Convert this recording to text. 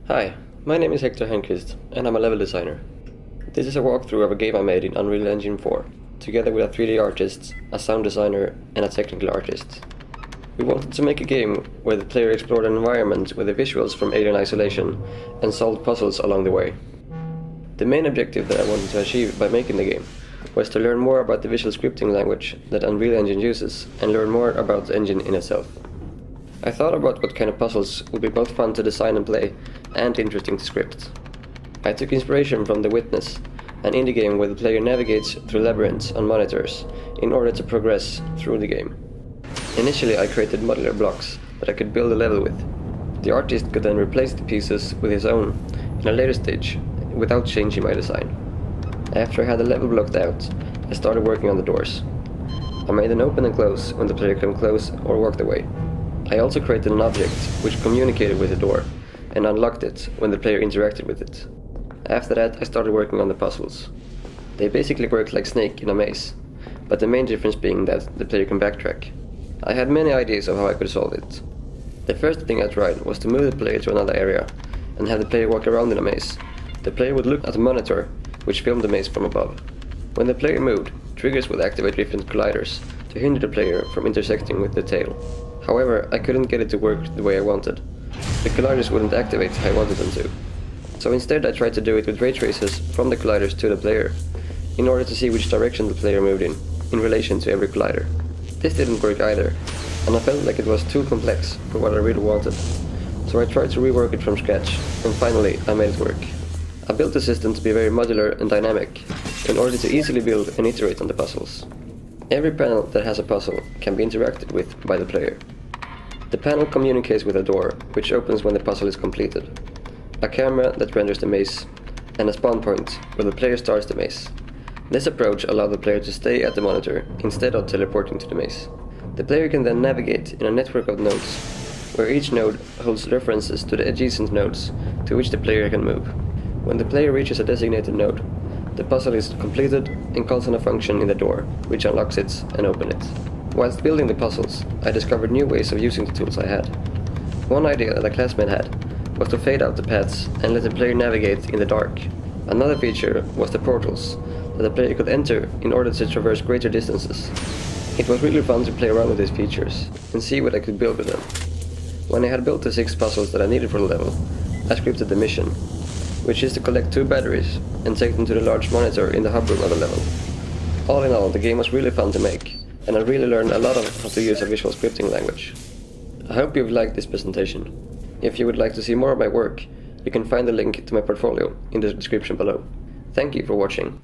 Hi, my name is Hector Henquist, and I'm a level designer. This is a walkthrough of a game I made in Unreal Engine 4, together with a 3D artist, a sound designer, and a technical artist. We wanted to make a game where the player explored an environment with the visuals from Alien Isolation and solved puzzles along the way. The main objective that I wanted to achieve by making the game was to learn more about the visual scripting language that Unreal Engine uses and learn more about the engine in itself. I thought about what kind of puzzles would be both fun to design and play, and interesting to script. I took inspiration from The Witness, an indie game where the player navigates through labyrinths on monitors in order to progress through the game. Initially I created modular blocks that I could build a level with. The artist could then replace the pieces with his own in a later stage without changing my design. After I had the level blocked out, I started working on the doors. I made them open and close when the player came close or walked away. I also created an object which communicated with the door and unlocked it when the player interacted with it. After that I started working on the puzzles. They basically work like Snake in a maze, but the main difference being that the player can backtrack. I had many ideas of how I could solve it. The first thing I tried was to move the player to another area and have the player walk around in a maze. The player would look at a monitor which filmed the maze from above. When the player moved, triggers would activate different colliders to hinder the player from intersecting with the tail. However, I couldn't get it to work the way I wanted. The colliders wouldn't activate how I wanted them to. So instead I tried to do it with ray traces from the colliders to the player, in order to see which direction the player moved in relation to every collider. This didn't work either, and I felt like it was too complex for what I really wanted. So I tried to rework it from scratch, and finally I made it work. I built the system to be very modular and dynamic, in order to easily build and iterate on the puzzles. Every panel that has a puzzle can be interacted with by the player. The panel communicates with a door, which opens when the puzzle is completed, a camera that renders the maze, and a spawn point where the player starts the maze. This approach allows the player to stay at the monitor instead of teleporting to the maze. The player can then navigate in a network of nodes, where each node holds references to the adjacent nodes to which the player can move. When the player reaches a designated node, the puzzle is completed and calls on a function in the door, which unlocks it and opens it. Whilst building the puzzles, I discovered new ways of using the tools I had. One idea that a classmate had was to fade out the paths and let the player navigate in the dark. Another feature was the portals that the player could enter in order to traverse greater distances. It was really fun to play around with these features and see what I could build with them. When I had built the 6 puzzles that I needed for the level, I scripted the mission, which is to collect 2 batteries and take them to the large monitor in the hub room of the level. All in all, the game was really fun to make, and I really learned a lot of how to use a visual scripting language. I hope you've liked this presentation. If you would like to see more of my work, you can find the link to my portfolio in the description below. Thank you for watching.